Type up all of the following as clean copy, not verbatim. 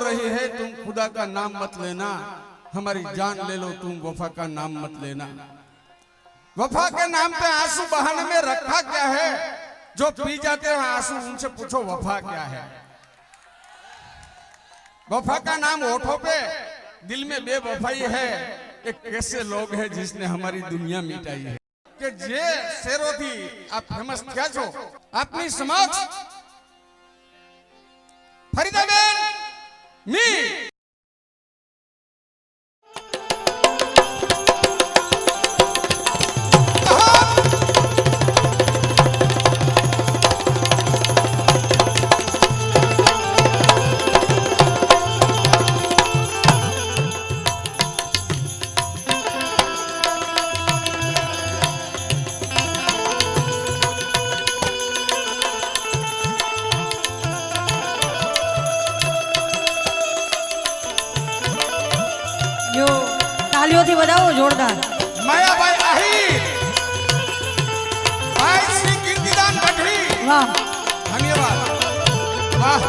रही है तुम खुदा का नाम मत लेना, हमारी जान ले लो तुम वफा का नाम मत लेना। वफा के नाम पे आंसू बहाने में रखा क्या है? जो पी जाते हैं आंसू उनसे पूछो वफा क्या है। वफा का नाम होठों पे, दिल में बेवफाई है। एक कैसे लोग हैं जिसने हमारी दुनिया मिटाई है કે જે શેરોથી આ ફેમસ થયા છો આપની સમક્ષ ફરીદાબેન મી તાલીઓથી વધાવો જોરદાર। માયાભાઈ આહિર, ભાઈ શ્રી કીર્તિદાન ગઢવી, વાહ ધન્યવાદ, વાહ।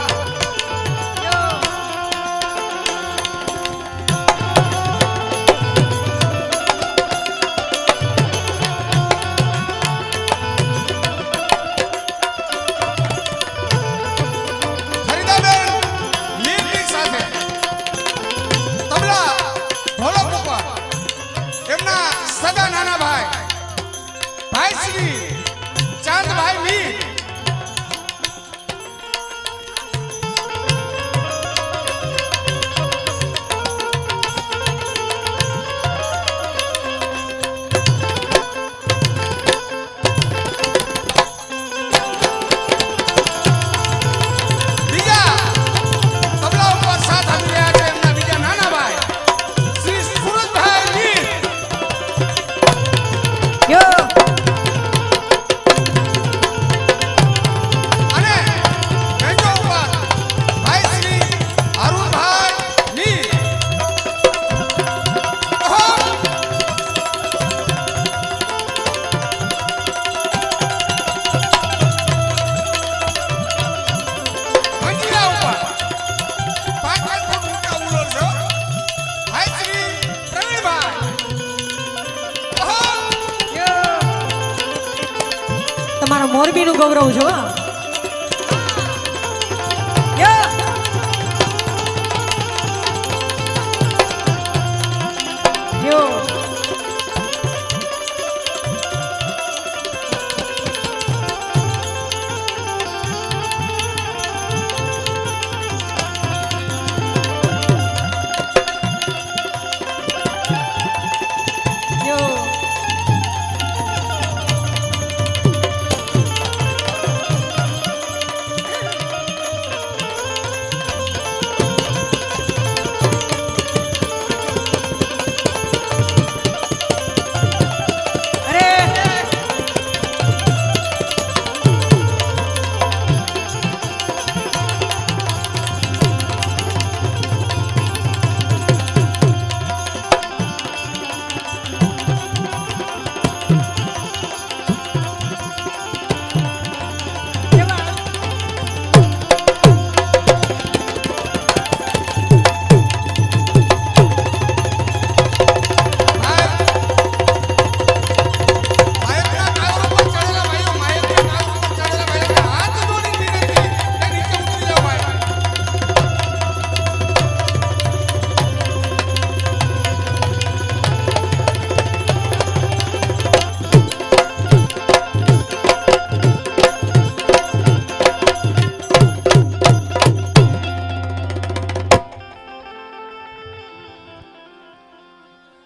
મોરબીનું ગૌરવ છો।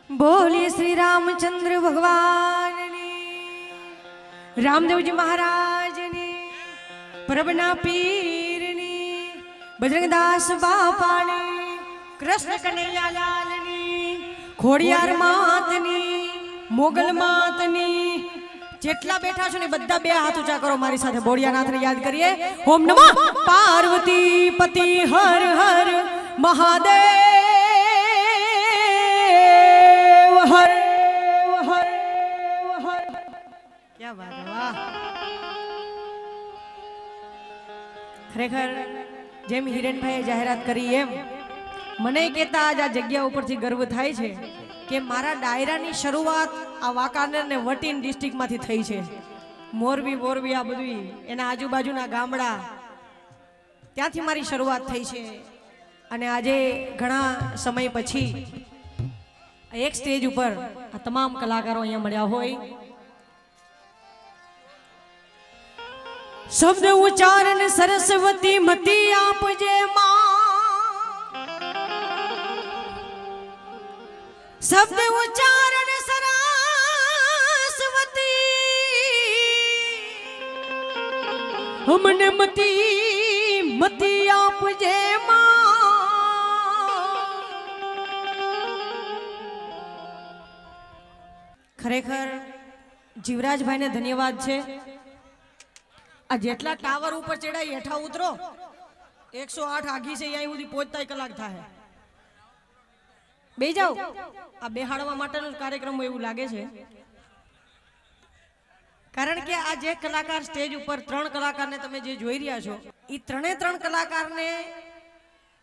बोलिए श्री रामचंद्र भगवान ने, रामदेव जी महाराज ने, प्रभना पीर ने, बजरंगदास बापा ने, कृष्ण कन्हैया लाल ने, खोड़ियार मात ने, मोगल मात ने, जेटला बैठा छो ने बद्दा बे हाथ ऊंचा करो मारी साथे बोड़ियानाथ ने याद करिए। ओम नमः पार्वती पति हर हर महादेव हर हर हर। क्या बात है, वाह। खरेखर जेम हिरेन भाई जाहेरात करी एम મને કહેતા આજ આ જગ્યા ઉપરથી ગર્વ થાય છે કે મારા ડાયરાની શરૂઆત આ વાંકાનેર ને વટીન ડિસ્ટ્રિક્ટમાંથી થઈ છે. મોરબી આ બધું એના આજુબાજુના ગામડા ત્યાંથી મારી શરૂઆત થઈ છે. અને આજે ઘણા સમય પછી એક સ્ટેજ ઉપર આ તમામ કલાકારો અહીંયા મળ્યા હોય. શબ્દ ઉચ્ચારણ સરસ્વતી મતી આપજે માં, શબ્દ ઉચ્ચારણ સરસ્વતી અમને મતી આપજે માં. ખરેખર જીવરાજભાઈને ધન્યવાદ છે. આ જેટલા ટાવર ઉપર ચડાઈ હેઠા ઉતરો 108 આઘી છે અહીં સુધી પહોંચતા કલાક થાય. બે જાઓ આ બેહાડવા માટેનો કાર્યક્રમ એવું લાગે છે. કારણ કે આ જે કલાકાર સ્ટેજ ઉપર 3 કલાકારને તમે જે જોઈ રહ્યા છો એ 3 કલાકારને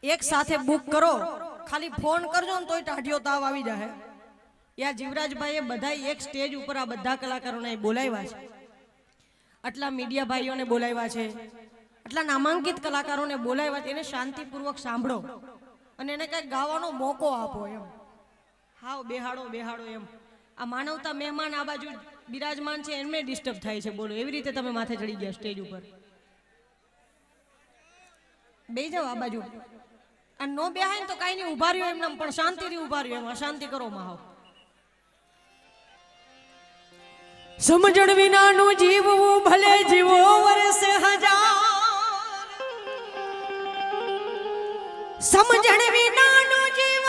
એક સાથે બુક કરો, ખાલી ફોન કરજો ને તોય ટાઢિયો તાવ આવી જાય. યા જીવરાજભાઈએ બધા એક સ્ટેજ ઉપર આ બધા કલાકારોને બોલાવ્યા છે, આટલા મીડિયા ભાઈઓને બોલાવ્યા છે, આટલા નામાંકિત કલાકારોને બોલાવ્યા છે. એને શાંતિપૂર્વક સાંભળો અને એને કંઈક ગાવાનો મોકો આપો. એમ હાવ બેહાડો એમ. આ માનવતા મહેમાન આ બાજુ બિરાજમાન છે એમને ડિસ્ટર્બ થાય છે. બોલો એવી રીતે તમે માથે ચડી ગયા સ્ટેજ ઉપર. બે જાઓ આ બાજુ. આ નો બેહાય તો કાંઈ નહીં, ઉભા રહ્યો એમને, પણ શાંતિથી ઉભા રહ્યો. એમ અશાંતિ કરો માં. સમજણ વિનાનું જીવવું ભલે જીવો વર્ષ 1000, સમજણ વિનાનું જીવવું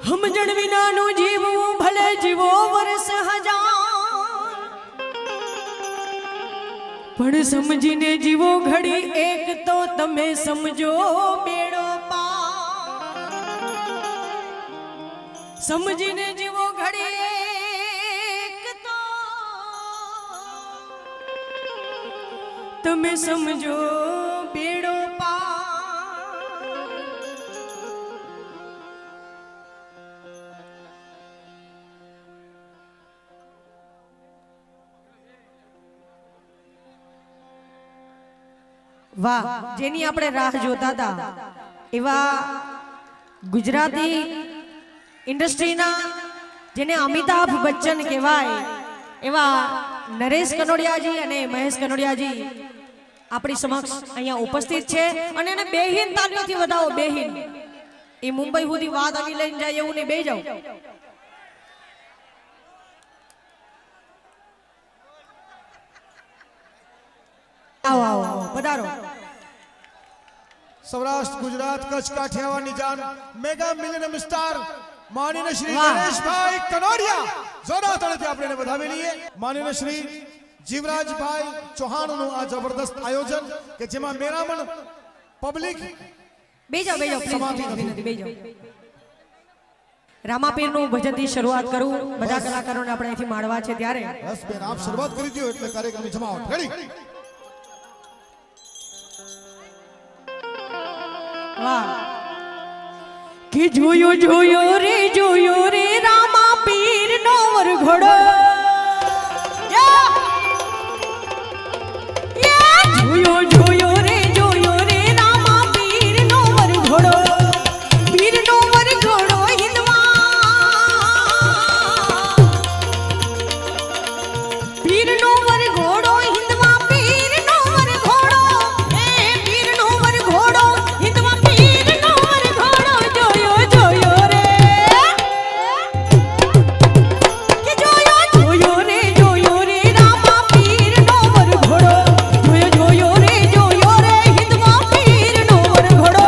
સમજણ વિનાનું જીવવું ભલે જીવો વર્ષ 1000, પણ સમજીને જીવો ઘડી એક તો તમે સમજો બેડો. સમજીને જીવો ઘડી એક તો તમે સમજો બેડો પાર. વાહ, જેની આપણે રાહ જોતા હતા એવા ગુજરાતી ઇન્ડસ્ટ્રીના જેને અમિતાભ બચ્ચન કહેવાય એવા નરેશ કનોડિયાજી અને મહેશ કનોડિયાજી આપણી સમક્ષ અહીંયા ઉપસ્થિત છે. અને એને બેહીન તાલીઓથી વધાવો. બેહીન એ મુંબઈ સુધી વાત આવી લઈને જાય એવું નહીં. બે જાઓ. આવો પધારો. સૌરાષ્ટ્ર, ગુજરાત, કચ્છ, કાઠિયાવાડની જાન મેગા મિલિયન સ્ટાર માનનીય શ્રી ગણેશભાઈ કનોડિયા, જોરદાર તાળીથી આપણે એને વધાવી લઈએ. માનનીય શ્રી જીવરાજભાઈ ચૌહાણનું આ જબરદસ્ત આયોજન કે જેમાં મેરામણ પબ્લિક. બે જાઓ પ્લીઝ. રામાપીરનું ભજનથી શરૂઆત કરું. બધા કલાકારોને આપણે અહીંથી માણવા છે ત્યારે બસ બેન આપ શરૂઆત કરી દો એટલે કાર્યક્રમની જમાવટ રેડી. વાહ. કે જોયો રે રામા પીર નો વરઘોડો. જોયો રે રામા પીર નો વરઘોડો. પીર નો વરઘોડો હિંદવા, પીર નો વરઘોડો હિંદવા, પીર નો વરઘોડો. એ પીર નો વરઘોડો હિંદવા, પીર નો વરઘોડો. જોયો રે કે જોયો રે રામા પીર નો વરઘોડો. જોયો રે હિંદવા, પીર નો વરઘોડો.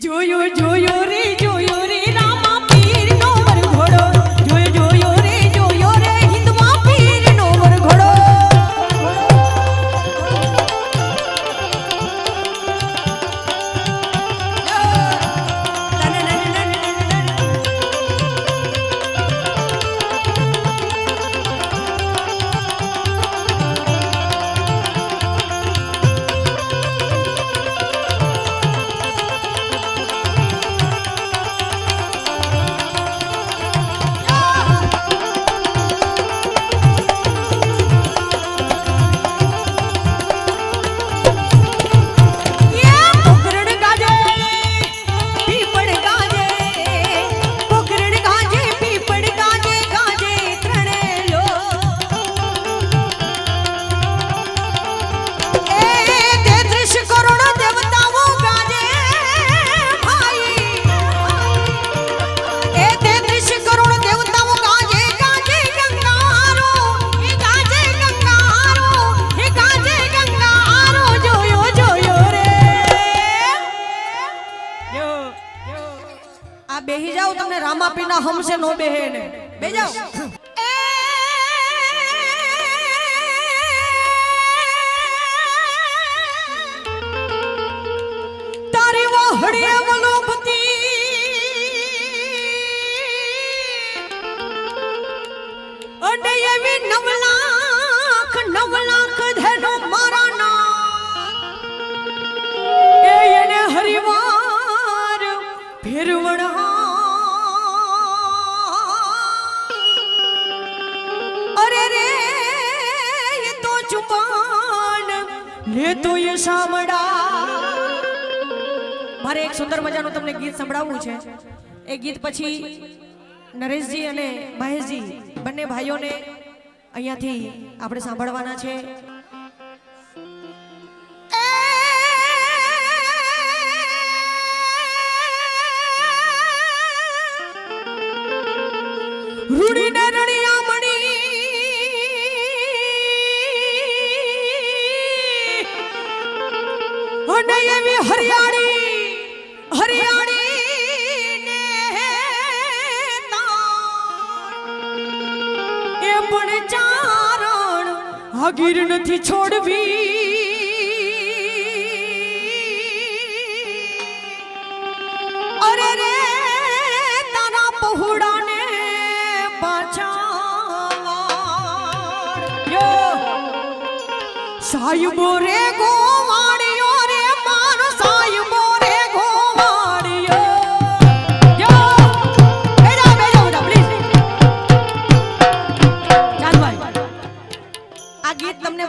જોયો જોયો રે રામા પીરનો વરઘોડો જોયો રે હિંદમાં પીરનો વરઘોડો બેહી જાઓ તમને રામાપીના હમસે નો બેહે ને બે જાઓ તારી વાહડી અવલોકતી અને એવી 9 લાખ ધેનો મારા ના એને હરિવાર ફેરવડા લે તો એ સાંભળા મારે એક સુંદર મજાનું તમને ગીત સંભળાવવું છે એ ગીત પછી નરેશજી અને મહેશજી બંને ભાઈઓને અહીંયાથી આપણે સાંભળવાના છે રૂડીને રણિયા મણી અને એવી હરિયાળી ને એ પણ ચારણ હગીર નથી છોડવી અરે રે તારા પહોળાને પાછા સાહેબો રે ગોવાળીઓ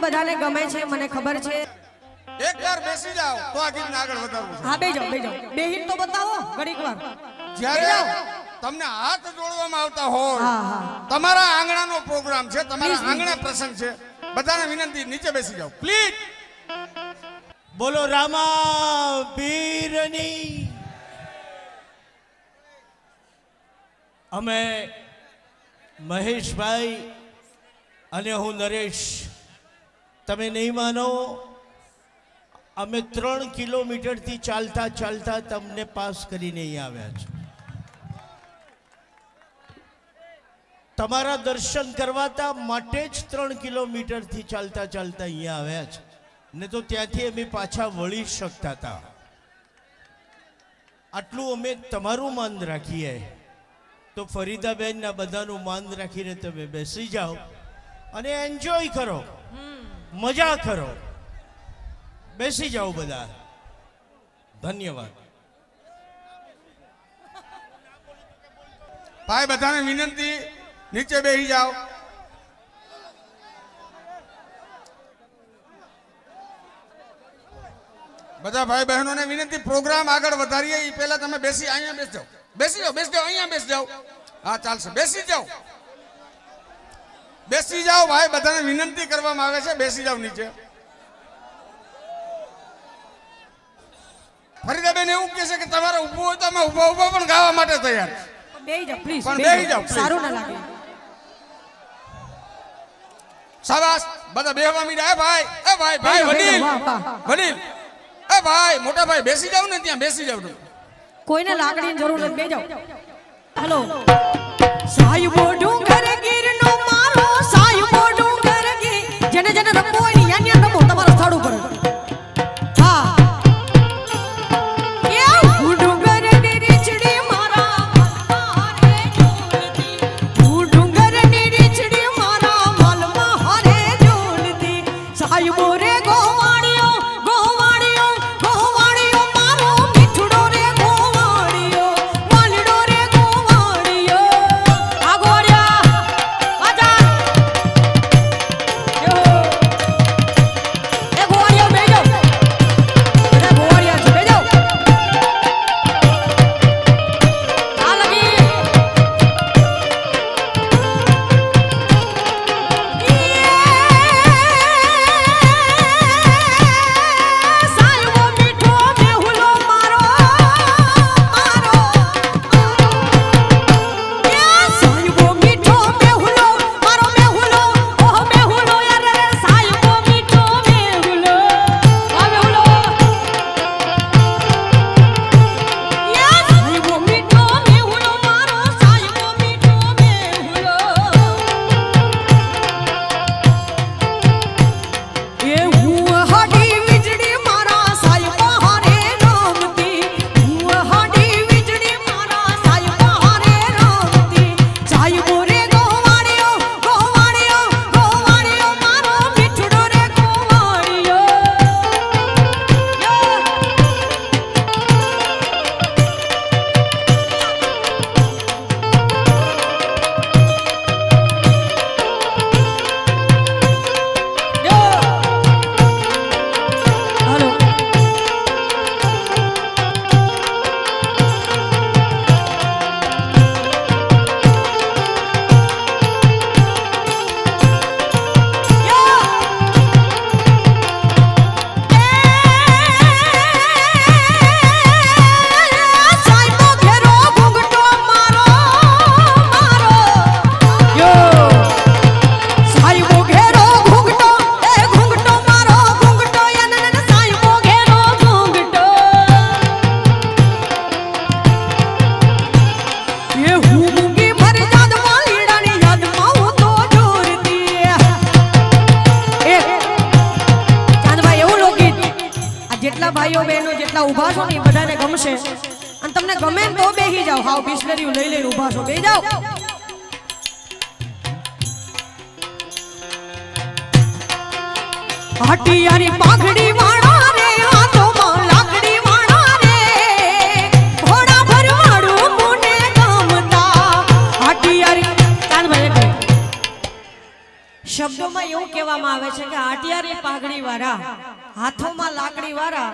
બધાને ગમે છે મને ખબર છે એકવાર બેસી જાઓ તો આ ગીતને આગળ વધારવું છે હા બેજો બેહીન તો બતાવો ઘડીક વાર જ્યારે તમને હાથ જોડવામાં આવતા હોય તમારા આંગણાનો પ્રોગ્રામ છે તમારા આંગણે પ્રસંગ છે બધાને વિનંતી નીચે બેસી જાઓ પ્લીઝ બોલો રામા પીરની અમે મહેશભાઈ અને હું નરેશ તમે નહીં માનો અમે 3 કિલોમીટરથી ચાલતા તમને પાસ કરીને અહીંયા આવ્યા છે તમારા દર્શન કરવાતા માટે જ 3 કિલોમીટરથી ચાલતા અહીંયા આવ્યા છે ને તો ત્યાંથી અમે પાછા વળી શકતા હતા આટલું અમે તમારું માન રાખીએ તો ફરીદાબેનના બધાનું માન રાખીને તમે બેસી જાઓ અને એન્જોય કરો મજા કરો બેસી જાઓ બધા ધન્યવાદ ભાઈ બધાને વિનંતી નીચે બેસી જાઓ બધા ભાઈ બહેનોને વિનંતી પ્રોગ્રામ આગળ વધારીએ એ પહેલા તમે બેસી અહીંયા બેસી જાઓ અહીંયા બેસી જાઓ હા ચાલશે બેસી જાઓ ભાઈ બધાને વિનંતી કરવામાં આવે છે બેસી જાઓ નીચે ફરીદાબેન એવું કહે છે કે તમારે ઊભું હોય તો અમે ઊભા પણ ગાવા માટે તૈયાર બેહી જાઓ પ્લીઝ પણ બેહી જાઓ સારું ના લાગે શાબાશ બધા બેહવા મીડા ભાઈ વડીલ એ ભાઈ મોટા ભાઈ બેસી જાવ ને ત્યાં બેસી જાવ કોઈને લાકડીની જરૂર નથી, બેહી જાઓ. હાલો. સાહેબો ડુંગર ગીરનો મારો સાહેબો ડુંગર ગીર, જેને જેને રમવો હોય ને યા રમો તમારા સ્થળ ઉપર. હા એ હું ડુંગરની રીચડી મારા હારે ઝૂલતી, હું ડુંગરની રીચડી મારા વાલમાં હારે ઝૂલતી. સાહેબો રે ગોવાળિયો ગોવાળિયો ગોવાળિયો મારો મીઠડો રે ગોવાળિયો, વાલડો રે ગોવાળિયો. આ ગોવાળિયા વાજા યો એ ગોવાળિયો બેજો, બધા ગોવાળિયા છે બેજો. આ લગી સાહેબો મીઠો મેહુલો મારો મારો સાહેબો મીઠો મેહુલો મારો મેહુલો, ઓહ મેહુલો યાર રે સાહેબો મીઠો મેહુલો, આ મેહુલો સાહેબો મીઠો મેહુલો મારો સાહેબો મીઠો મેહુલો. એ હું હાડી વીજળી મારા સાહેબા હારે રમતી, હું હાડી વીજળી મારા સાહેબા હારે રમતી. સાહેબો રે ગોવાળિયો ગોવાળિયો ગોવાળિયો મારો મીઠડો રે ગોવાળિયો. હાલો. સાહેબો ઘેરો ઘૂંઘટો મારો મારો યો સાહેબો ઘેરો ઘૂંઘટો એ ઘૂંઘટો મારો ઘૂંઘટો યનન સાહેબો ઘેરો ઘૂંઘટો. એ હું મૂંગી ભર જાદમાં લીડાની યાદમાં હું તો જોરતી. એ ચાંદભાઈ એવું લોકગીત આ જેટલા ભાઈઓ બહેનો જેટલા ઊભા છો ને એ બધાને ગમશે, અને તમને ગમે ને તો બેહી જાઓ. હાવ બિસ્લરી લઈ લઈને ઊભા છો, બેહી જાઓ. હાટીયારી પાઘડી વાળા રે હાથોમાં લાકડી વાળા રે, ઘોડા ભરવાડું મુને ગમતા. હાટીયારી કાનભાઈ એક મિનિટ. શબ્દોમાં એવું કહેવામાં આવે છે કે હાટીયારી પાઘડી વાળા હાથોમાં લાકડી વાળા,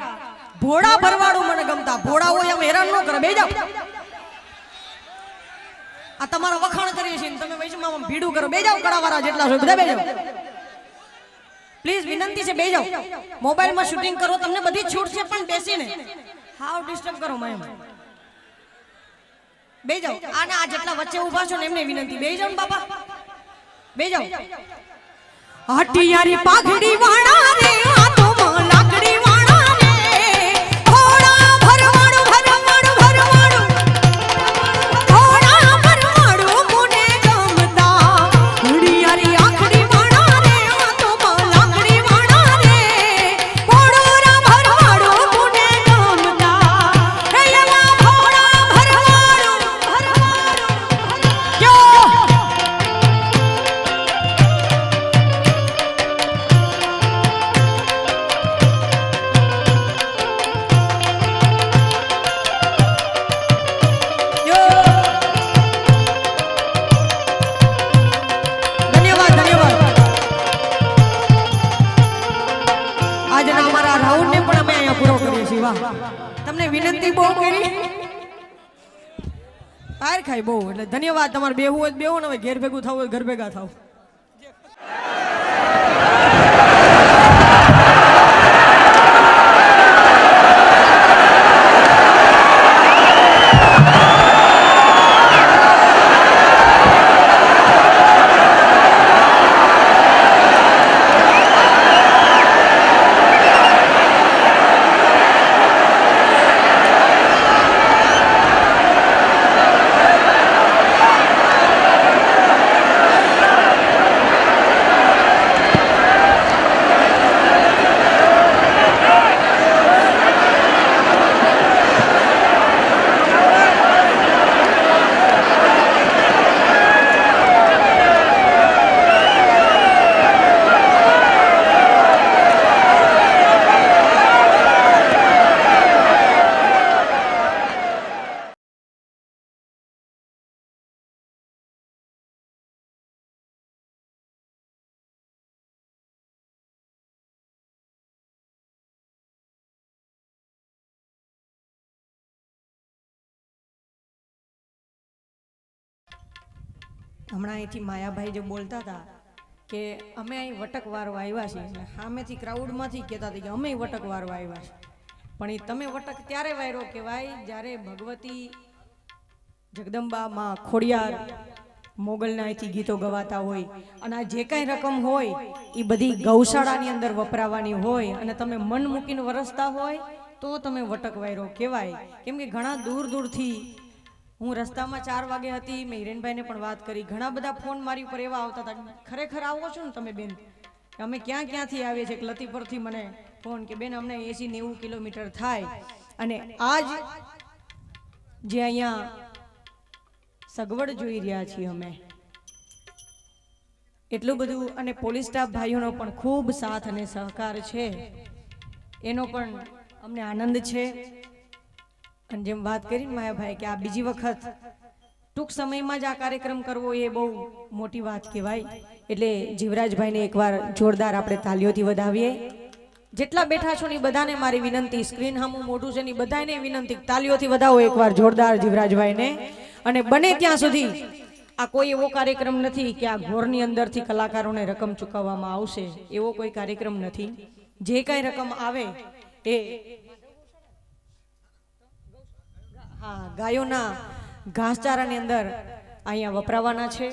ઘોડા ભરવાડું મને ગમતા. ઘોડા હોય એમ હેરાન ન કરે, બેહી જાઓ. આ તમારા વખાણ કરીએ છીએ ને તમે વૈષ્ણવમાં ભીડું કરો, બેહી જાઓ. કડાવાળા જેટલા છો બધા બેહી જાઓ. પ્લીઝ વિનંતી છે, બેહી જાઓ. મોબાઈલમાં શૂટિંગ કરો, તમને બધી છૂટ છે, પણ બેસીને હાવ ડિસ્ટર્બ કરો માં એમ. બેહી જાઓ. આને આ જેટલા વચ્ચે ઊભા છો ને એમને વિનંતી, બેહી જાઓ ને બાપા, બેહી જાઓ. હાટીયારી પાઘડી વાળા રે હાથોમાં લાકડી વાળા રે, ઘોડા ભરવાડું ભરવાડું ભરવાડું ઘોડા ભરવાડું મુને ગમતા. હુડિયારી આખડી વાળા રે હાથોમાં લાકડી વાળા રે, ઘોડા ભરવાડું મુને ગમતા. હે એવા ઘોડા ભરવાડું ભરવાડું જો ધન્યવાદ ધન્યવાદ. આજના અમારા રાઉન્ડ ને પણ અમે અહીંયા પૂરો કરીએ છીએ. વાહ, તમને વિનંતી બહુ કરી, પાર ખાઈ બહુ, એટલે ધન્યવાદ. તમારે બેહવું હોય બેહો ને, હવે ઘેર ભેગું થવું હોય ઘર ભેગા થાવ. હમણાં અહીંથી માયાભાઈ જે બોલતા હતા કે અમે અહીં વટકવારવા આવ્યા છીએ અને સામેથી ક્રાઉડમાંથી કહેતા હતા કે અમે વટકવારવા આવ્યા છીએ. પણ એ તમે વટક ત્યારે વાયરો કહેવાય જ્યારે ભગવતી જગદંબા માં ખોડિયાર મોગલના અહીંથી ગીતો ગવાતા હોય અને આ જે કાંઈ રકમ હોય એ બધી ગૌશાળાની અંદર વપરાવાની હોય અને તમે મન મૂકીને વરસતા હોય તો તમે વટક વાયરો કહેવાય. કેમ કે ઘણા દૂર દૂરથી હું રસ્તામાં 4 વાગે હતી, મેં હિરેનભાઈને પણ વાત કરી, ઘણા બધા ફોન મારી ઉપર એવા આવતા હતા, ખરેખર આવો છો ને તમે બેન, અમે ક્યાંથી આવીએ છીએ. લતીપુરથી મને ફોન કે બેન અમને 80-90 કિલોમીટર થાય અને આજ જે અહીંયા સગવડ જોઈ રહ્યા છીએ અમે એટલું બધું, અને પોલીસ સ્ટાફ ભાઈઓનો પણ ખૂબ સાથ અને સહકાર છે, એનો પણ અમને આનંદ છે. અને જેમ વાત કરીને માયાભાઈ કે આ બીજી વખત ટૂંક સમયમાં જ આ કાર્યક્રમ કરવો એ બહુ મોટી વાત કહેવાય. એટલે જીવરાજભાઈને એકવાર જોરદાર આપણે તાલીઓથી વધાવીએ. જેટલા બેઠા છો ને બધાને મારી વિનંતી, સ્ક્રીન સામું મોઢું છે ને બધાને વિનંતી, તાલીઓથી વધાવો એકવાર જોરદાર જીવરાજભાઈને. અને બને ત્યાં સુધી આ કોઈ એવો કાર્યક્રમ નથી કે આ ઘોરની અંદરથી કલાકારોને રકમ ચૂકવવામાં આવશે, એવો કોઈ કાર્યક્રમ નથી. જે કાંઈ રકમ આવે એ હા ગાયોના ઘાસચારાની અંદર અહીંયા વપરાવાના છે.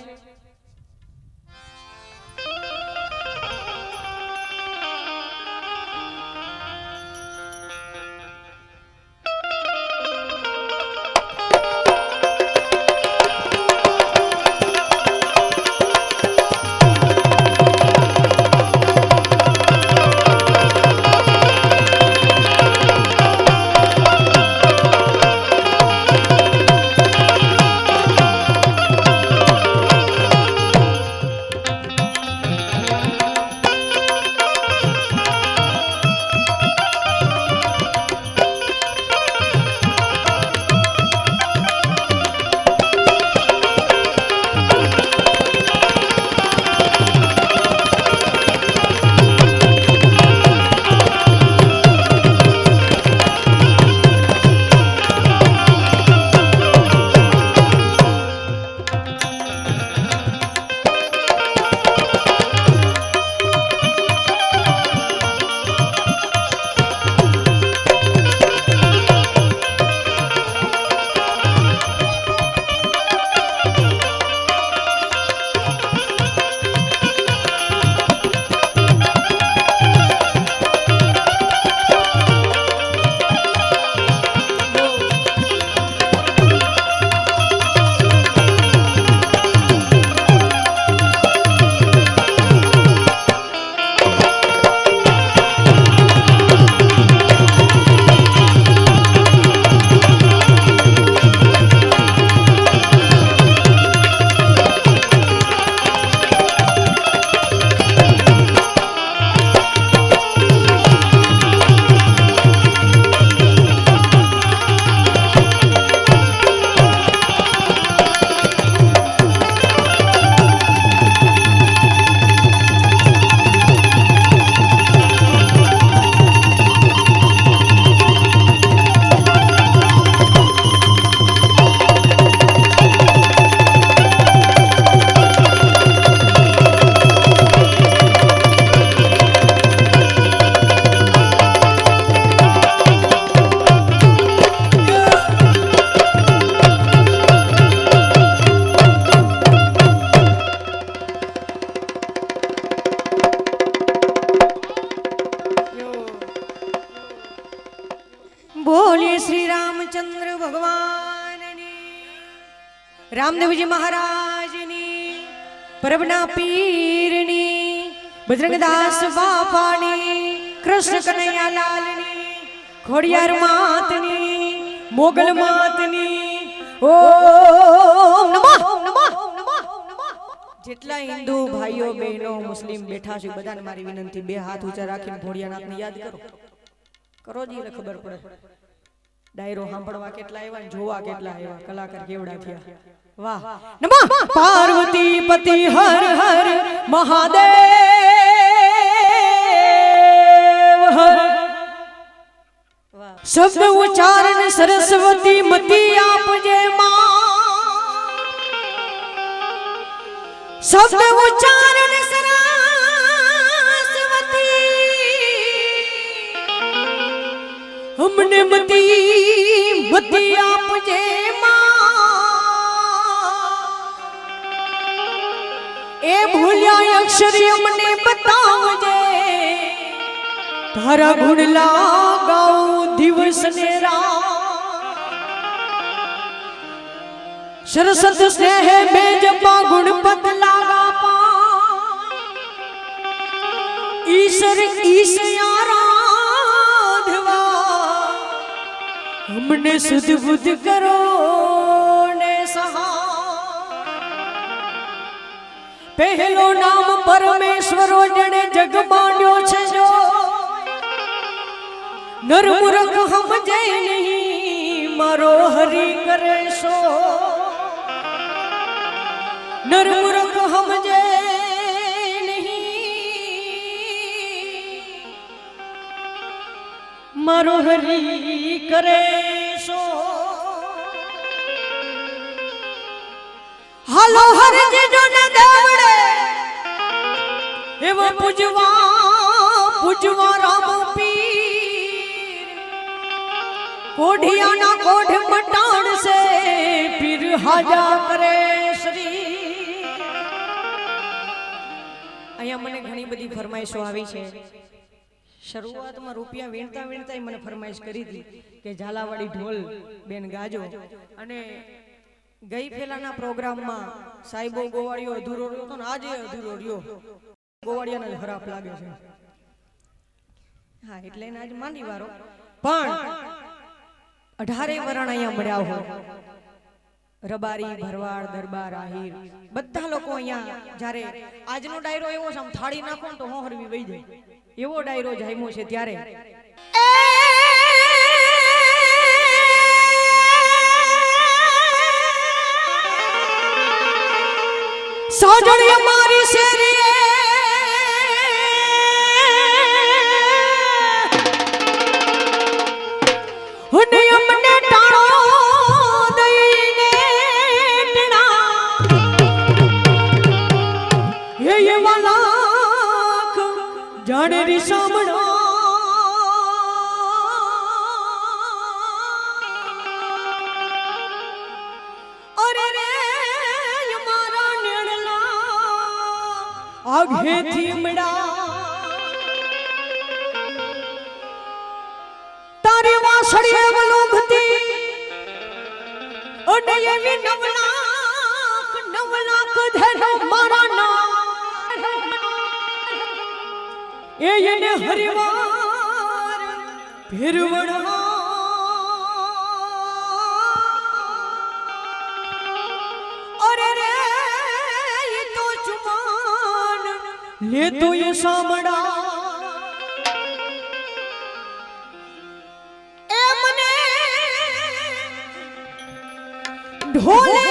રામદેવજી મહારાજની, પરબના પીરની, બજરંગદાસ બાપાની, કૃષ્ણ કનૈયા લાલની, ખોડિયાર માતની, મોગલ માતની, ઓમ નમઃ. જેટલા હિન્દુ ભાઈઓ બહેનો મુસ્લિમ બેઠા છે બધાને મારી વિનંતી, બે હાથ ઊંચા રાખીને ભોળિયાનાથને યાદ કરો જી એટલે ખબર પડે. ડાયરો સાંભળવા કેટલા આવ્યા, જોવા કેટલા આવ્યા, કલાકાર કેવડા થયા. વાહ નમઃ પાર્વતી પતિ હર હર મહાદેવ. શબ્દ ઉચ્ચારણ સરસ્વતી મતી આપજે માં, શબ્દ ઉચ્ચારણ સરસ્વતી અમને મતી આપજે માં એ ભૂલ્યા અક્ષરી અમને બતાવજે તારા ગુણ લાગાઉ દિવસ ને રાત સરસત સ્નેહ બેજપા ગુણપત લાગા પા ઈશ્વર આરાધવા અમને સુધ બુદ્ધ કરો ને સહા પહેલો નામ પરમેશ્વરો જણે જગ માંડ્યો છે જો નરમૂરખ સમજે નહીં મારો હરી કરે સો નરમૂરખ સમજે નહીં મારો હરી કરે સો હાલો હરજી જો ન દેવડે એવો પૂજવા રામ પીર કોઢિયાના કોઢ મટાણ સે પીર હાજા કરે શ્રી અહીંયા મને ઘણી બધી ફરમાઈશો આવી છે શરૂઆતમાં રૂપિયા વીણતા મને ફરમાઈશ કરી હતી કે ઝાલાવાડી ઢોલ બેન ગાજો અને ગઈ ફેલાના પ્રોગ્રામમાં સાહેબો ગોવાળિયો અધૂરો રહ્યો હતો ને આજે અધૂરો રહ્યો ગોવાળિયાને ખરાબ લાગે છે હા એટલે આજ માંડી વારો પણ 18 વરણ અહીંયા મળ્યા હોય રબારી ભરવાડ દરબાર આહિર બધા લોકો અહીંયા જ્યારે આજનો ડાયરો એવો છે આમ થાળી નાખો ને તો હોહરવી વઈ જાય એવો ડાયરો જામ્યો છે ત્યારે સાજણી અમારી શેરી અને અમને ટાણો દઈને ટીણા એ વાલાખ જાણે રી સામણો અરે રે અમારા નેણલા આગેથી મડા તારી વાસળીએ વલોભતી અને એવી નવલાખ ધેનો મારા નામ એને હરિવાર ફેરવણવા અરે રે એ તો જુમાન લેતો એ સામડા એ મને ઢોલે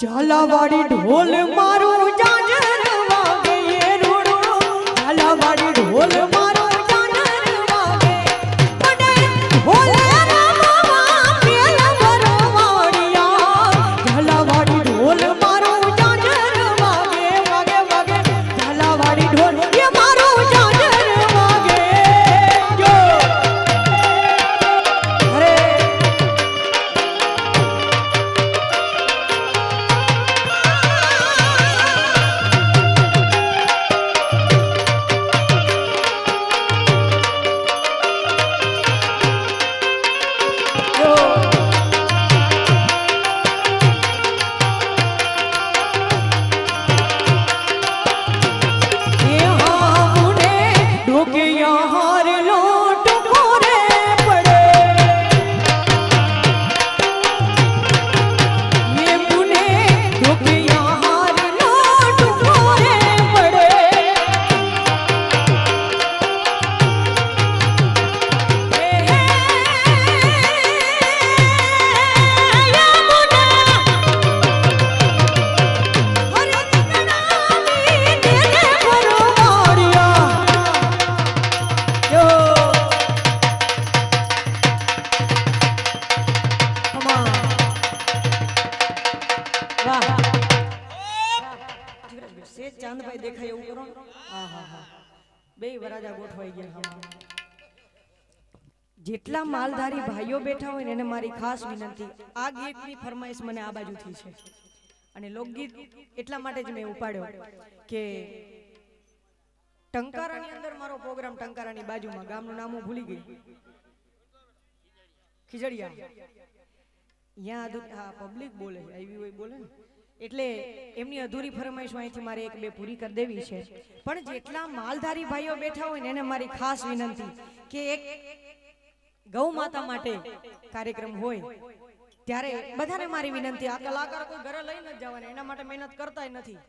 ઝાલાવાડી ઢોલ મારું જાજર વાગે રોડો ઝાલાવાડી ઢોલ મારું જાજર વાગે મને ઢોલે રામવા પેલ ભરવાડિયા ઝાલાવાડી ઢોલ મારું જાજર વાગે વાગે વાગે ઝાલાવાડી ઢોલ એ મારું જાજર વાગે જો અરે હા બે વરાજા ગોઠવાઈ ગયા. જેટલા માલધારી ભાઈઓ બેઠા હોય ને એને મારી ખાસ વિનંતી, આ ગીતની ફરમાઈશ મને આ બાજુથી છે અને લોકગીત એટલા માટે જ મેં ઉપાડ્યો કે ટંકારાની અંદર મારો પ્રોગ્રામ, ટંકારાની બાજુમાં ગામનું નામ હું ભૂલી ગઈ, ખીજડીયા. અહીંયા પબ્લિક બોલે છે, આવી હોય બોલે ને, એટલે એમની અધૂરી ફરમાઈશ અહીંથી મારે એક બે પૂરી કરી દેવી છે. પણ જેટલા માલધારી ભાઈઓ બેઠા હોય ને એને મારી ખાસ વિનંતી કે એક ગૌ માતા માટે કાર્યક્રમ હોય ત્યારે બધાને મારી વિનંતી, આ કલાકાર કોઈ ઘરે લઈને જ જવાના, એના માટે મહેનત કરતા નથી.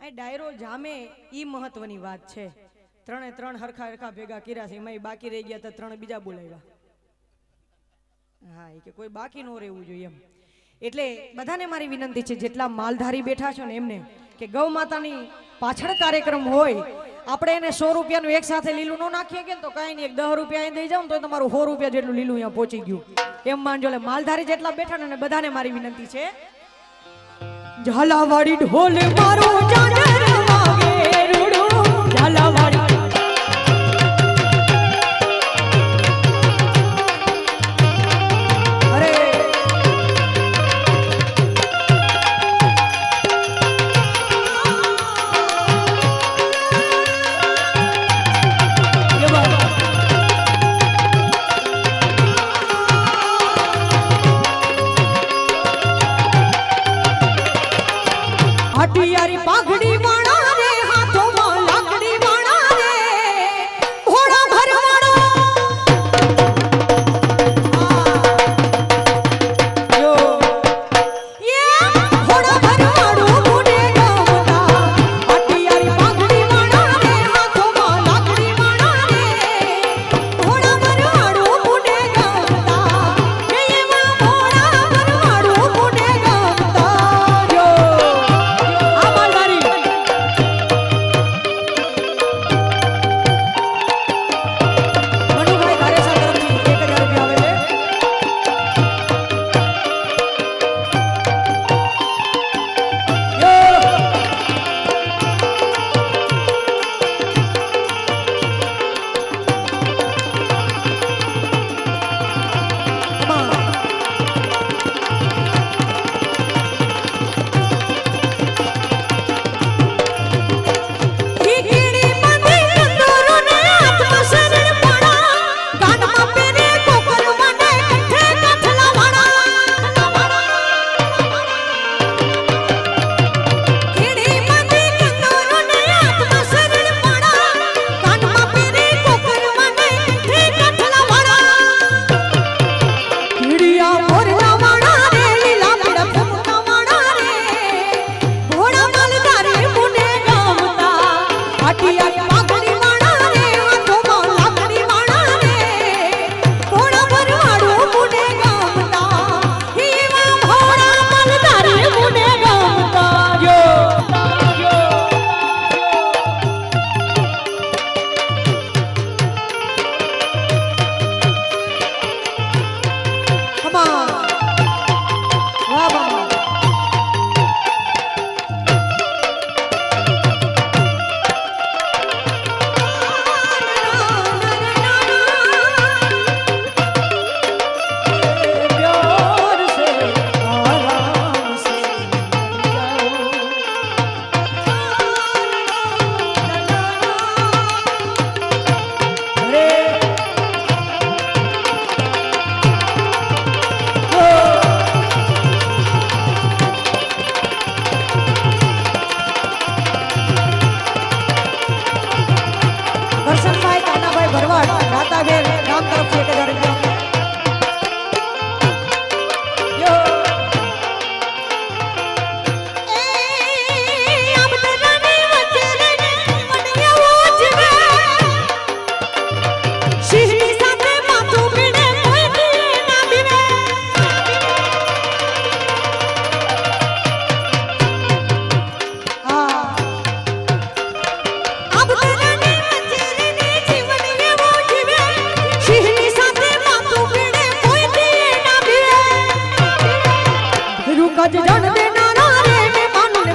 આ ડાયરો જામે ઈ મહત્વની વાત છે. ત્રણે ત્રણ હરખા હરખા ભેગા કર્યા છે, એમાં બાકી રહી ગયા તો ત્રણ બીજા બોલાવ્યા. હા, એ કે કોઈ બાકી ન રહેવું જોઈએ એમ. એટલે બધાને મારી વિનંતી છે જેટલા માલધારી બેઠા છો ને એમને કે ગૌ માતાની પાછળ કાર્યક્રમ હોય, આપણે એને 100 રૂપિયાનું એક સાથે લીલું ન નાખીએ કે તો કાંઈ નહીં, 10 રૂપિયા અહીં દઈ જાવ તો તમારું 100 રૂપિયા જેટલું લીલું અહીંયા પહોંચી ગયું એમ માનજો. એટલે માલધારી જેટલા બેઠા ને બધાને મારી વિનંતી છે, ઝાલાવાડી ઢોલ મારો જાજર વાગે રૂડો, ઝાલાવાડી हटियारी पाघड़ी वाणा रे हाथों में लाकड़ी वाणा रे घोड़ा भरवाड़ो यो ये घोड़ा भरवाड़ो मुने गावता. हटियारी पाघड़ी वाणा रे हाथों में लाकड़ी वाणा रे घोड़ा भरवाड़ो मुने गावता. ये में घोड़ा भरवाड़ो मुने गावता यो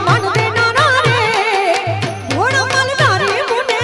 मन देना रे घोड़ा मालधारी मुने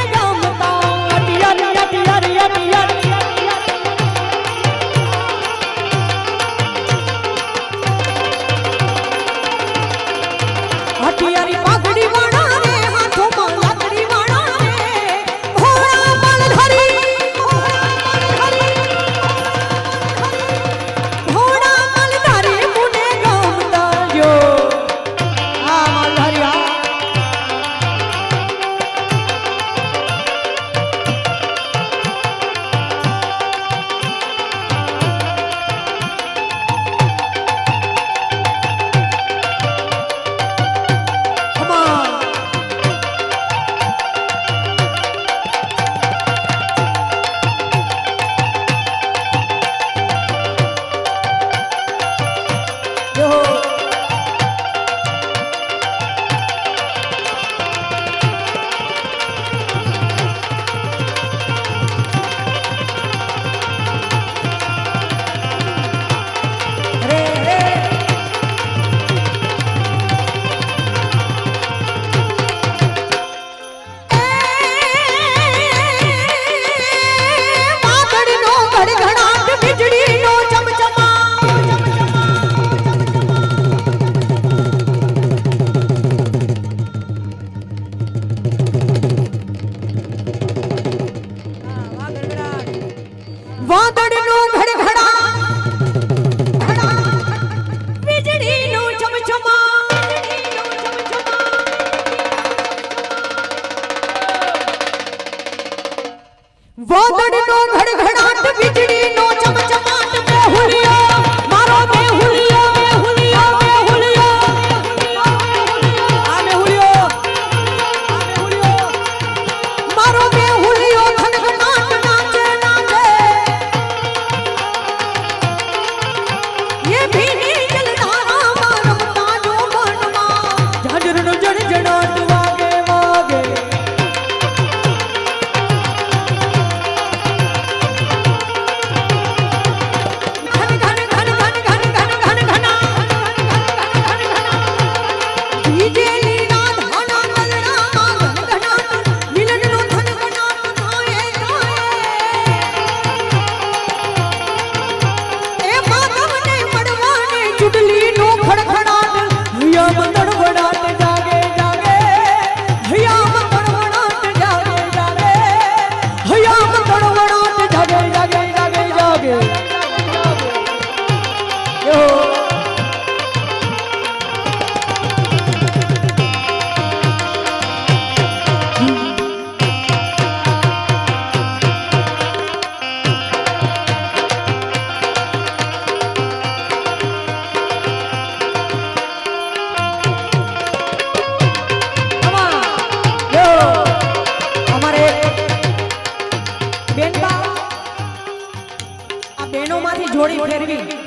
લઈ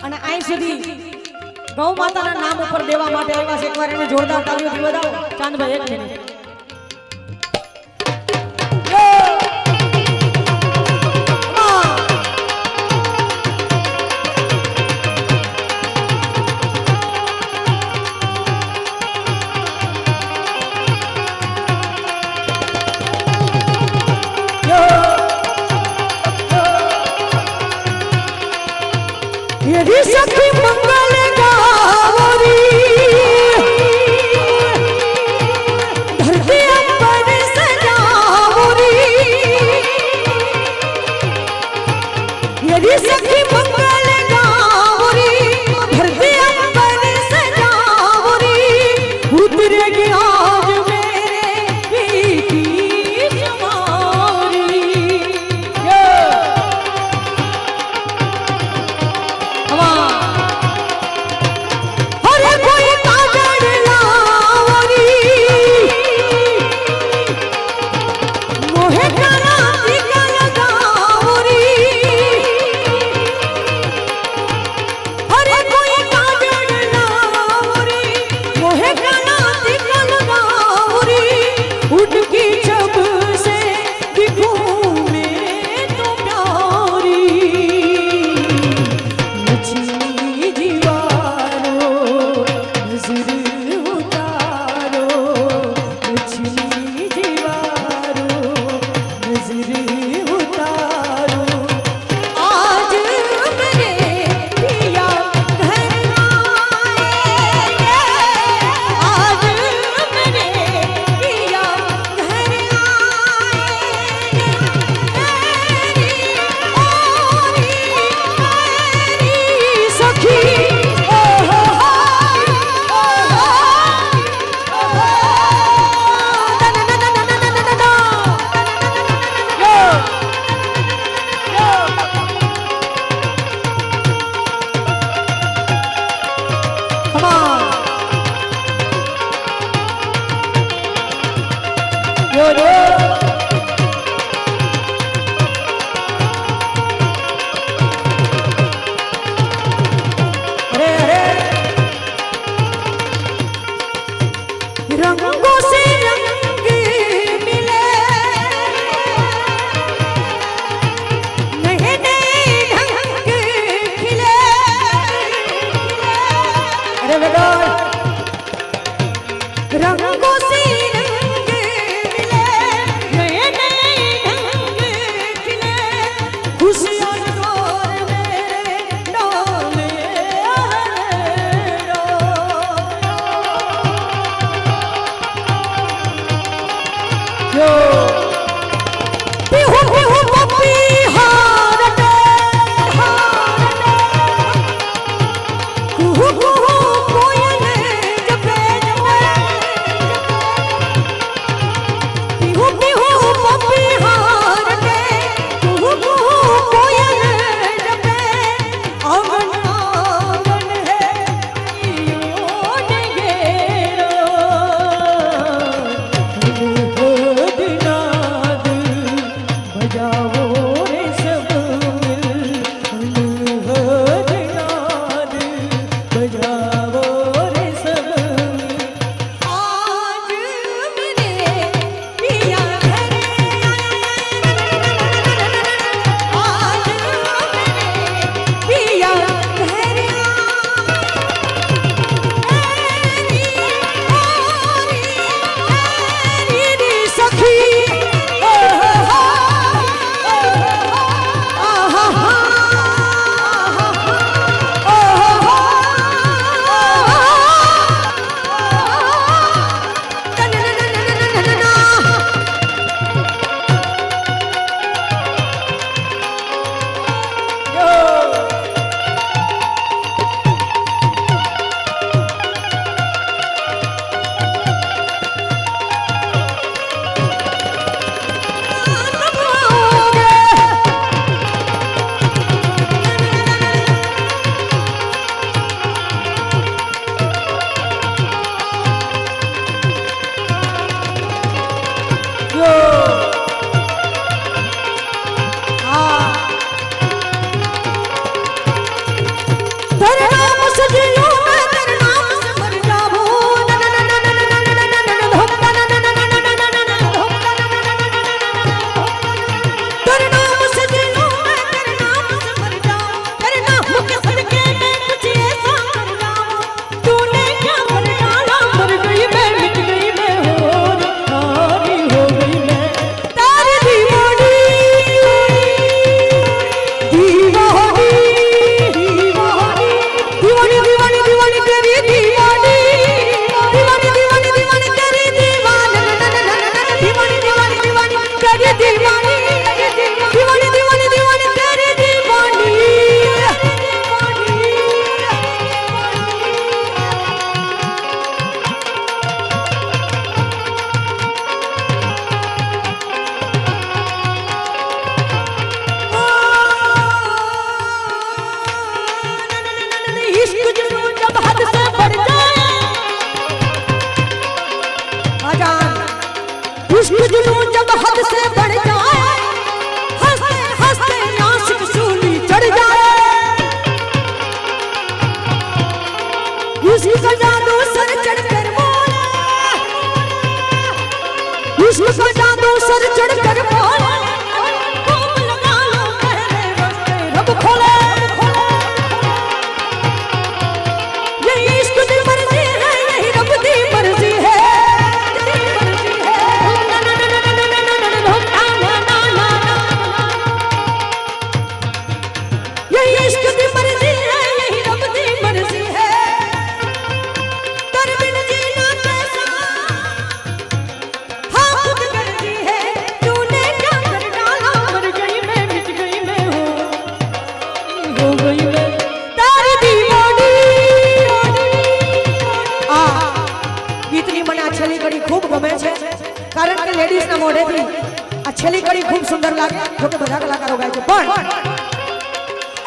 અને અહીં સુધી ગૌ માતાના નામ ઉપર દેવા માટે આવ્યા છે. એકવાર એને જોરદાર તાળીઓથી વધાવો ચાંદભાઈ. એક મિનિટ. यदि सखी मंगल गावरी धरती अंबर सजावरी यदि सखी मंगल गावरी धरती अंबर सजावरी उतरेगी आज मेरे की जमारी. अरे कोई काजल लावरी मोहे काना टीका लगावरी. अरे कोई काजल लावरी मोहे काना टीका लगावरी. उनकी जब से दिखूं मैं तो प्यारी लक्ष्मी दीवारो नजर उतारो लक्ष्मी दीवारो नजर उतारो. आज मेरे पिया घर आए आज मेरे पिया घर आए सखी रंगों से रंग मिले नए नए ढंग खिले. अरे बेटा इश्क का जादू सर चढ़ कर बोले खूब लगा लो मेरे रास्ते रब खोले यही इश्क की मर्जी है यही रब की मर्जी है यही इश्क की मर्जी है यही रब की मर्जी है तेरे बिन जीना कैसा हाँ खुद गर्जी है तूने क्या कर डाला मर गई मैं मिट गई मैं हो गई मैं तारी दीवानी आ ગીતની મને આ છેલ્લી કડી ખૂબ ગમે છે કારણ કે લેડીઝ ના મોઢેથી આ છેલ્લી કડી ખૂબ સુંદર લાગે જો કે બધા કલાકારો ગાય છે પણ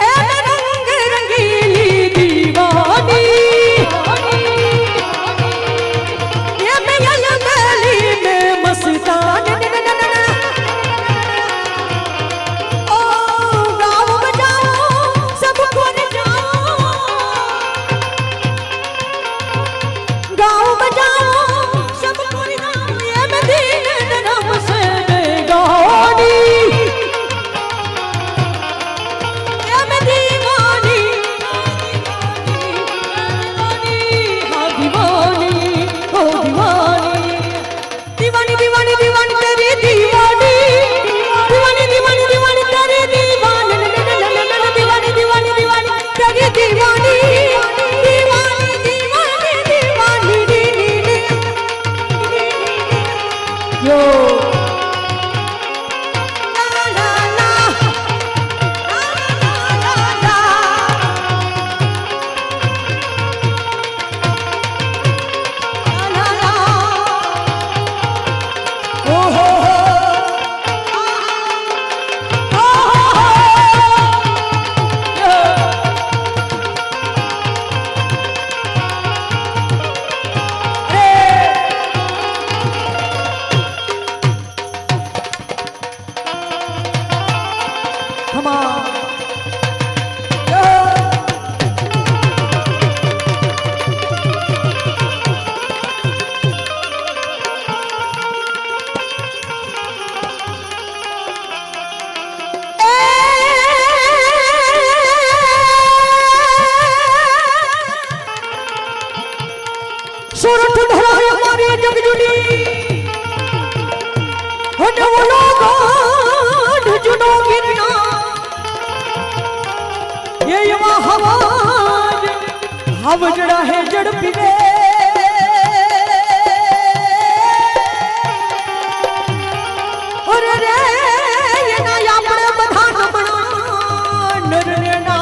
એ રંગ રંગીલી દીવાની ये मैं गली में मस्तान ओ गाँव बजाओ सबको जाओ गाँव बजाओ सबको जाओ ये मैं दीन धर्म से गानी ये मैं दीवानी हाँ दीवानी ओ दीवानी दीवानी दीवानी दीवानी तेरी दीवानी दीवानी दीवानी दीवानी तेरी दीवानी दीवानी दीवानी दीवानी तेरी दीवानी दीवानी दीवानी दीवानी दीवानी यो ला ला ला ला ला ला ओ हो come on सोरठ धरा हमारी जगजुनी हन वो लोग जुनो गिरना ये यवा हवा जड़ा है जड़ पीवे और रे ये ना यापड़े बधान बना नर ना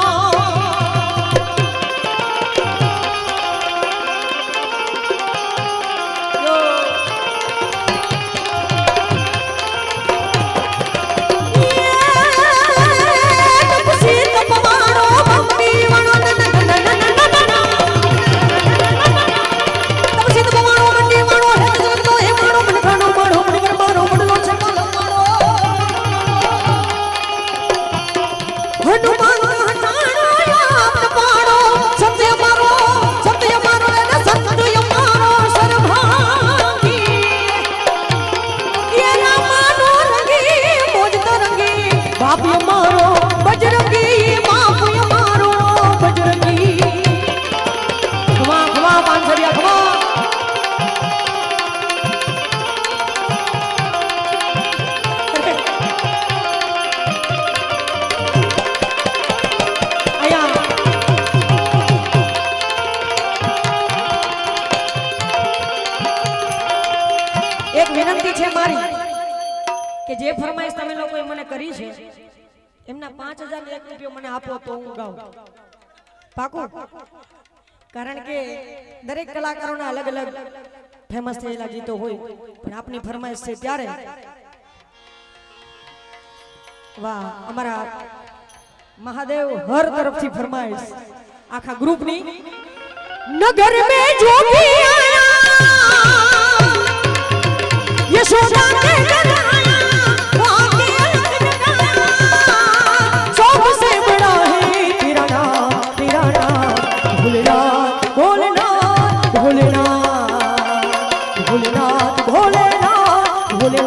કે જે ફરમાઈશ તમે લોકોએ મને કરી છે એમના 5001 રૂપિયો મને આપો તો હું ગાઉં પાકું કારણ કે દરેક કલાકારોના અલગ અલગ ફેમસ થયેલા ગીતો હોય પણ આપની ફરમાઈશ છે ત્યારે વાહ અમારા મહાદેવ હર તરફથી ફરમાઈશ આખા ગ્રુપની નગર में जोगी आया यशोदा के घर भोलेनाथ भोलेनाथ भोलेनाथ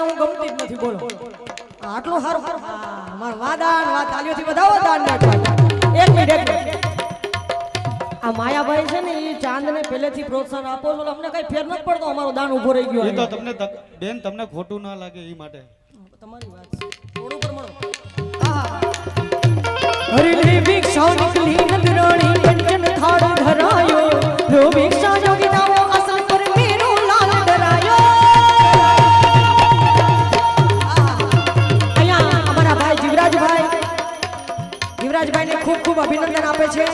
હું ગમતી જ નથી બોલો આટલું સારું મારું વાદાન વાત તાલીઓથી વધાવો દાન નાખવા એક મિનિટ આ માયાભાઈ છે ને એ ચાંદને પહેલેથી પ્રોત્સાહન આપો છો અમને કઈ ફેર નથી પડતો અમારો દાન ઊભો રહી ગયો એ તો તમને બેન તમને ખોટું ના લાગે એ માટે તમારી વાત છે થોડું પ્રમાણ હરિની ભિક્ષા નીકળી નદરાણી કંચન થાળ ધરાયો લો ભિક્ષા જોગી દાવો અસલ પર મેરો લાલ ડરાયો અહીંયા અમારા ભાઈ જીવરાજભાઈ ને ખૂબ ખૂબ અભિનંદન આપે છે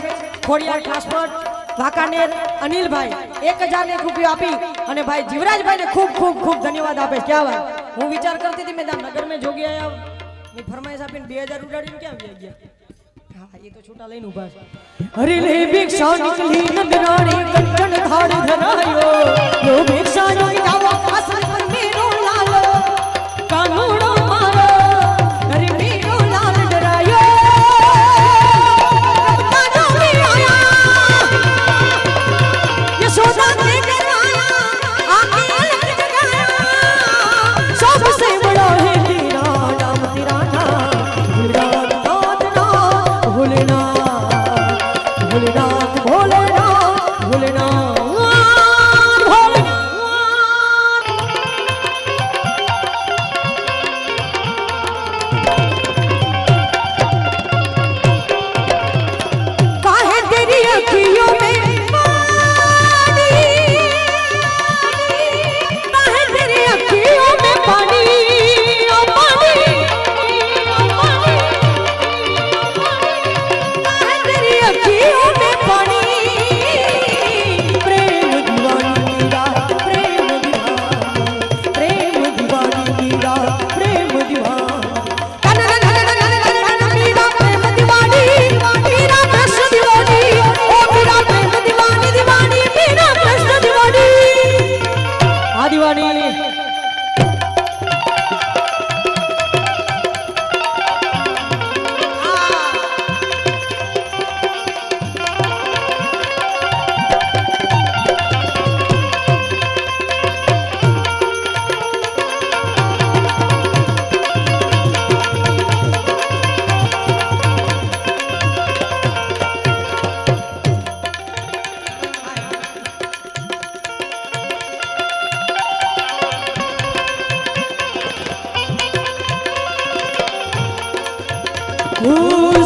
ખોડિયાર ટ્રાન્સપોર્ટ વાંકાનેર અનિલભાઈ 1000 રૂપિયા આપી અને ભાઈ જીવરાજભાઈ ને ખૂબ ખૂબ ખૂબ ધન્યવાદ આપે ક્યાં વાત હું વિચાર કરતી હતી મેં નગર में જોગી આયા મેં ફરમાઈશ આપીને 2000 ઉડાડીને ક્યાં આવી ગયા હા એ તો છૂટા લઈને ઊભા છે હરિલે ભિક્ષા નીકળી નદરાણી કંચન થાળ ધરાયો લો ભિક્ષા જોગી દાવો અસલ પર મેરો લાલો કાનુડો મારો હરિ મેરો લાલ ડરાયો यशोदा के कराया आके अलग जगाया सबसे बड़ा है तेरा नाम तेरा नाम भोलेनाथ भोलेनाथ भोलेनाथ भोलेनाथ काहे तेरी अखियों में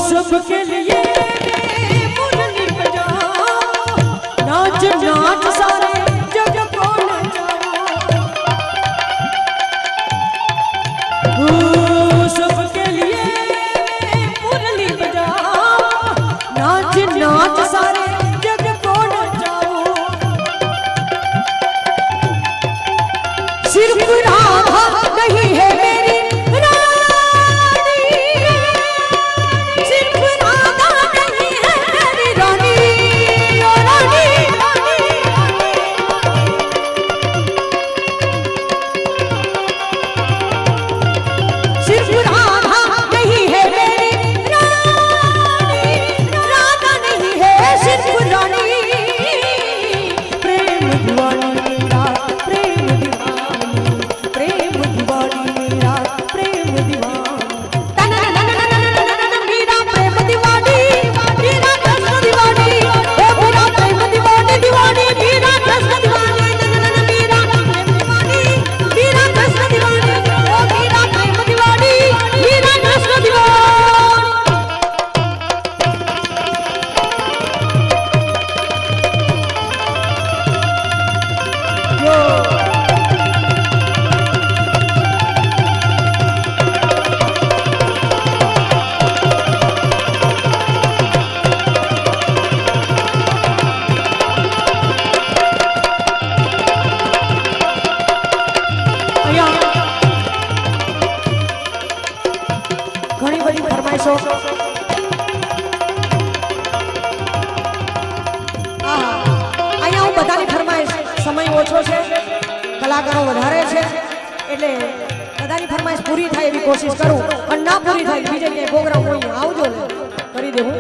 सबके लिए मुरली बजाओ नाच नाच सारे जग को नचाओ सबके लिए मुरली बजाओ नाच नाच सारे जग को नचाओ सिर्फ राधा नहीं है मेरी ઓછો છે કલાકારો વધારે છે એટલે બધાની ફરમાઈશ પૂરી થાય એવી કોશિશ કરું અને ના પૂરી થાય બીજે ક્યાંય પ્રોગ્રામ હોય આવજો કરી દેવું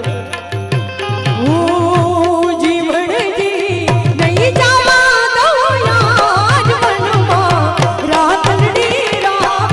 જીવન જી નહીં જવા દો યાદ મનમાં રાતડી રાત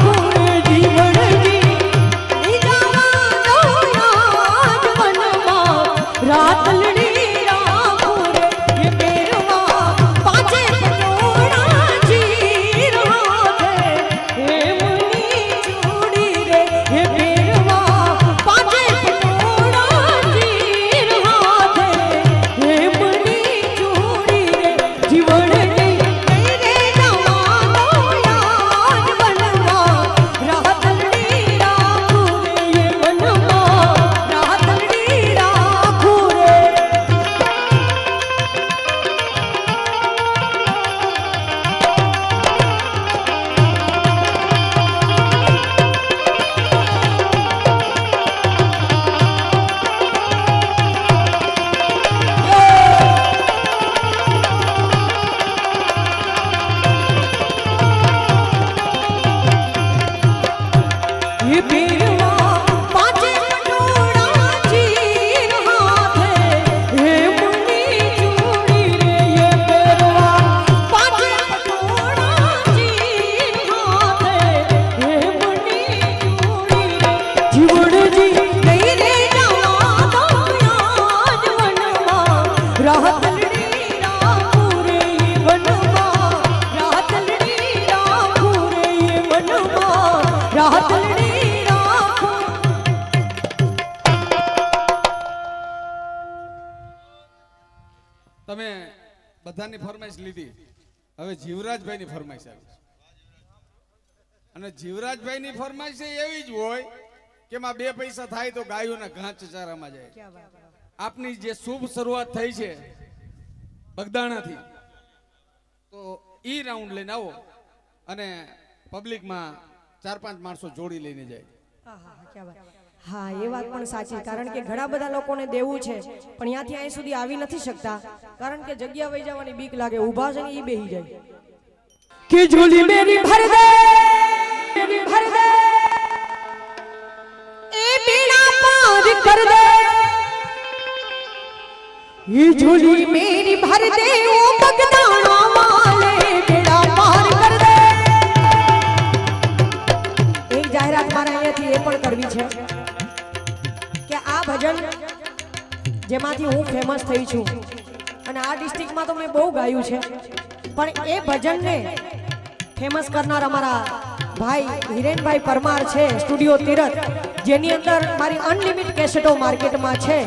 તમે બધાની ફરમાઈશ લીધી, હવે જીવરાજભાઈની ફરમાઈશ આવી. અને જીવરાજભાઈની ફરમાઈશ એવી જ હોય કે માં 2 પૈસા થાય તો ગાયોના ઘાસ ચારામાં જાય. આપની જે શુભ શરૂઆત થઈ છે બગદાણાથી, તો ઈ રાઉન્ડ લઈને આવો અને પબ્લિકમાં 4-5 માણસો જોડી લઈને જાય. હા, એ વાત પણ સાચી, કારણ કે ઘણા બધા લોકોને દેવું છે પણ ત્યાંથી અહીં સુધી આવી નથી શકતા, કારણ કે જગ્યા વહી જવાની બીક લાગે, ઊભા છે ને ઈ બેહી જાય. કે ઝોલી મેરી ભર દે, મેરી ભર દે, એ બીણા પાર કર દે, એ ઝોલી મેરી ભર દે, ઓ બગદાણા વાલે બીણા પાર કર દે. એક જાહેરાત મારા અહીંયાથી એ પણ કરવી છે કે આ ભજન જેમાંથી હું ફેમસ થઈ છું અને આ ડિસ્ટ્રિક્ટમાં તો મેં બહુ ગાયું છે, પણ એ ભજનને ફેમસ કરનાર અમારા ભાઈ હિરેનભાઈ પરમાર છે, સ્ટુડિયો તીરથ, જેની અંદર મારી અનલિમિટ કેસેટો માર્કેટમાં છે.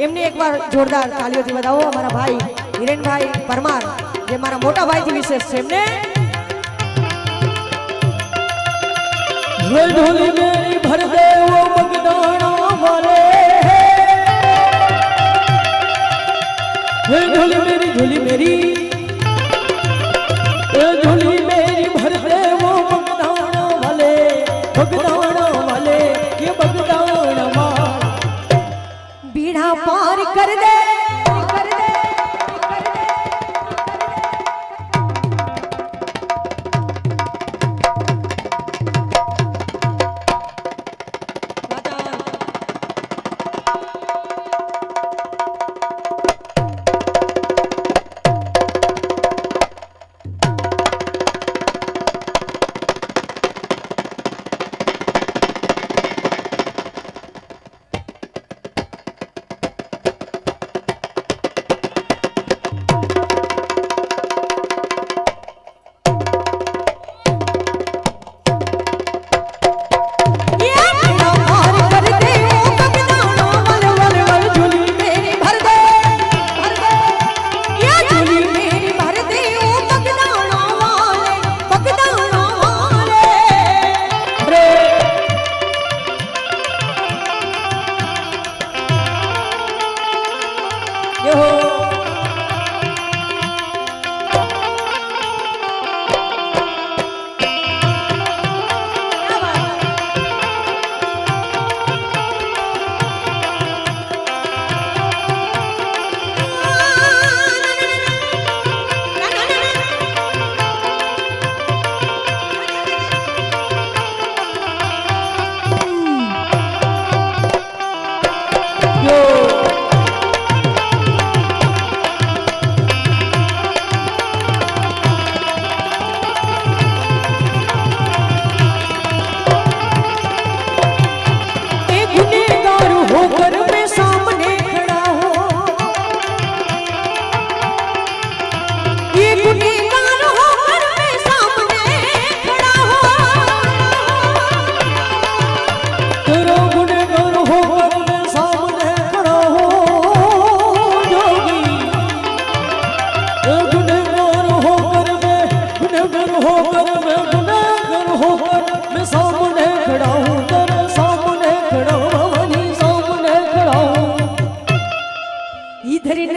એમને એકવાર જોરદાર તાલીઓથી વધાવો અમારા ભાઈ હિરેનભાઈ પરમાર, જે મારા મોટા ભાઈથી વિશેષ છે. એમને ઢોલી મેરી ભર દે ઓ બગદાણા વાલે, ઢોલી મેરી, ઢોલી મેરી, ઢોલી મેરી ભર દે ઓ બગદાણા વાલે, બગદાણા વાલે, ये बगदाણા માં બીડા પાર કર દે, કર દે,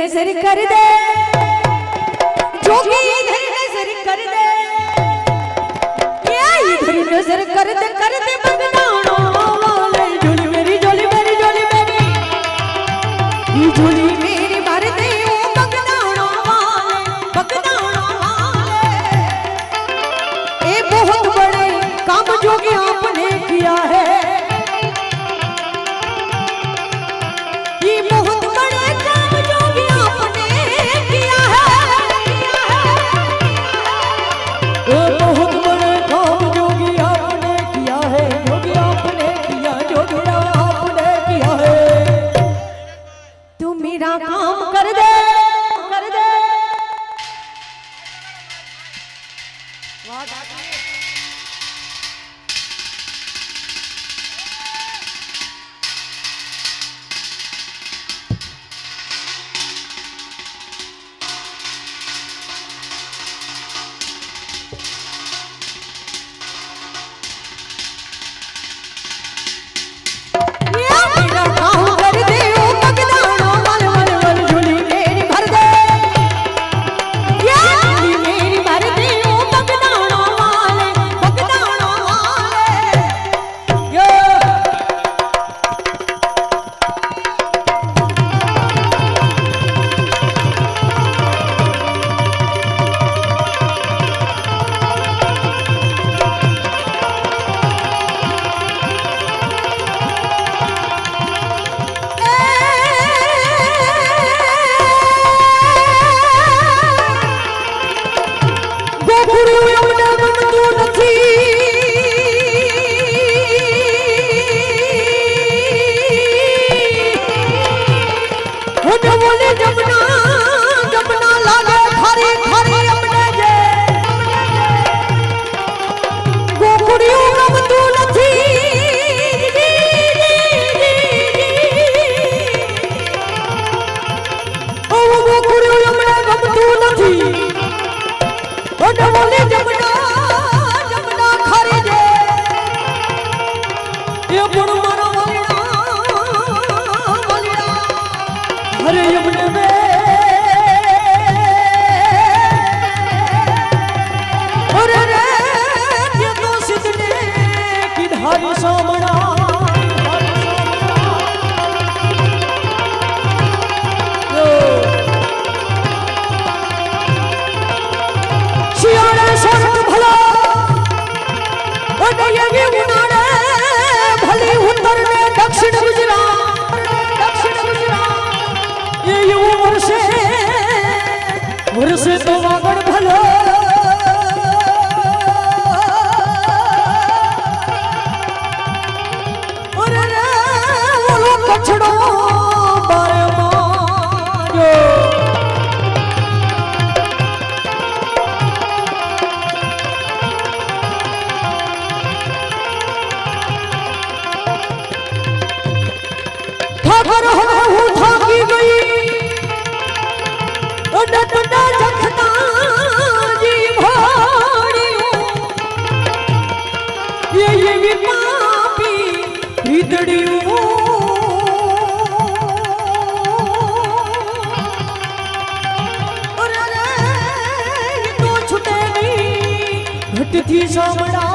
नजर कर दे जोगी, इधर नजर कर दे, इधर नजर कर दे बगदाना वाले, झोली मेरी, झोली मेरी, झोली मेरी, ये झोली मेरी भर दे ओ बगदाना वाले, बगदाना वाले। ये बहुत बड़े काम जोगी आपने किया है, ये बहुत बड़े काम जोगी आपने किया है, ये बहुत बड़े काम जोगी आपने किया है, जोगी आपने किया, जोगी आपने किया है। तू मेरा काम कर दे, कर दे। बोले जमुना जमुना लागे थारी थारी अपने जे गोकुड़ियों गमतू नथी ओ गोकुड़ियों अपने गमतू नथी ओ बोले जमुना जमुना थारी जे ये गुण मारो हरे यमुने में अरे रे ये तो सिद्धने की धारी सोमना शियाड़े सोनत भला और ये उनाड़े भली उत्तर में दक्षिण गुजरात ये वर्षे तो वागड़ भलो और रे बोलो पछड़ो बारे मारो ठाकर हूँ थाकी गई डटना जखता जी भाड़ियों ये पापी हृदड़ियों और अरे ये तो छुटे नहीं घटती सामड़ा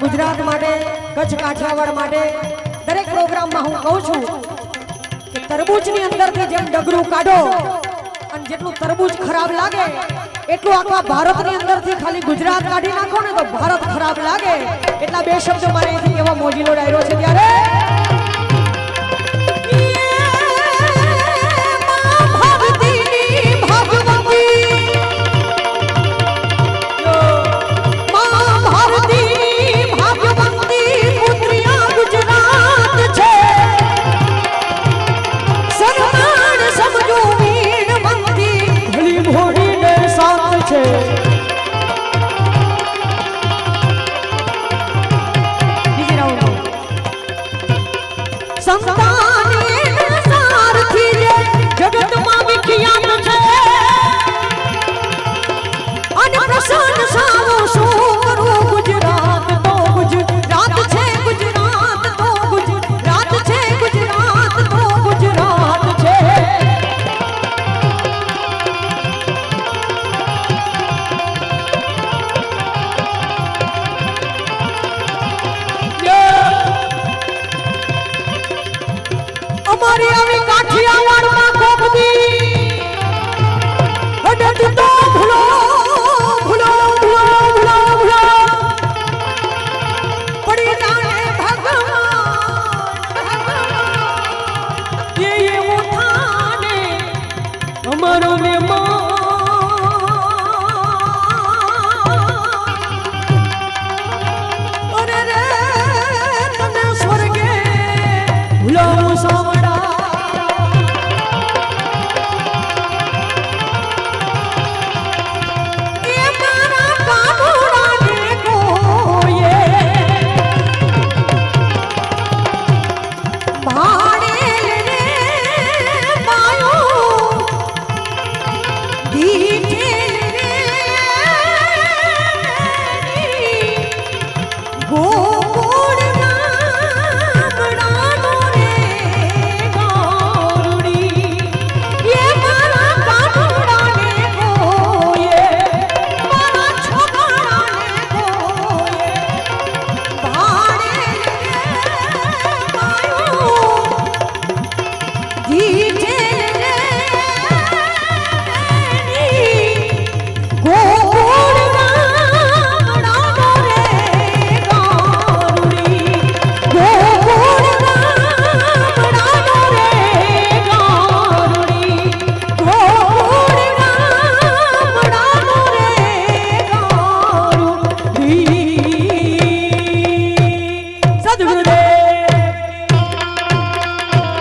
ગુજરાત માટે કચ્છ કાઠિયાવાડ માટે દરેક પ્રોગ્રામમાં હું કહું છું કે તરબૂચની અંદરથી જેમ ડગરું કાઢો અને જેટલું તરબૂચ ખરાબ લાગે એટલું આખા ભારતની અંદરથી ખાલી ગુજરાત કાઢી નાખો ને તો ભારત ખરાબ લાગે એટલા બે શબ્દ મારે અહીંથી કેવા મોજીલો ડાયરો છે ત્યારે जगत में विख्यात है अन प्रसन्न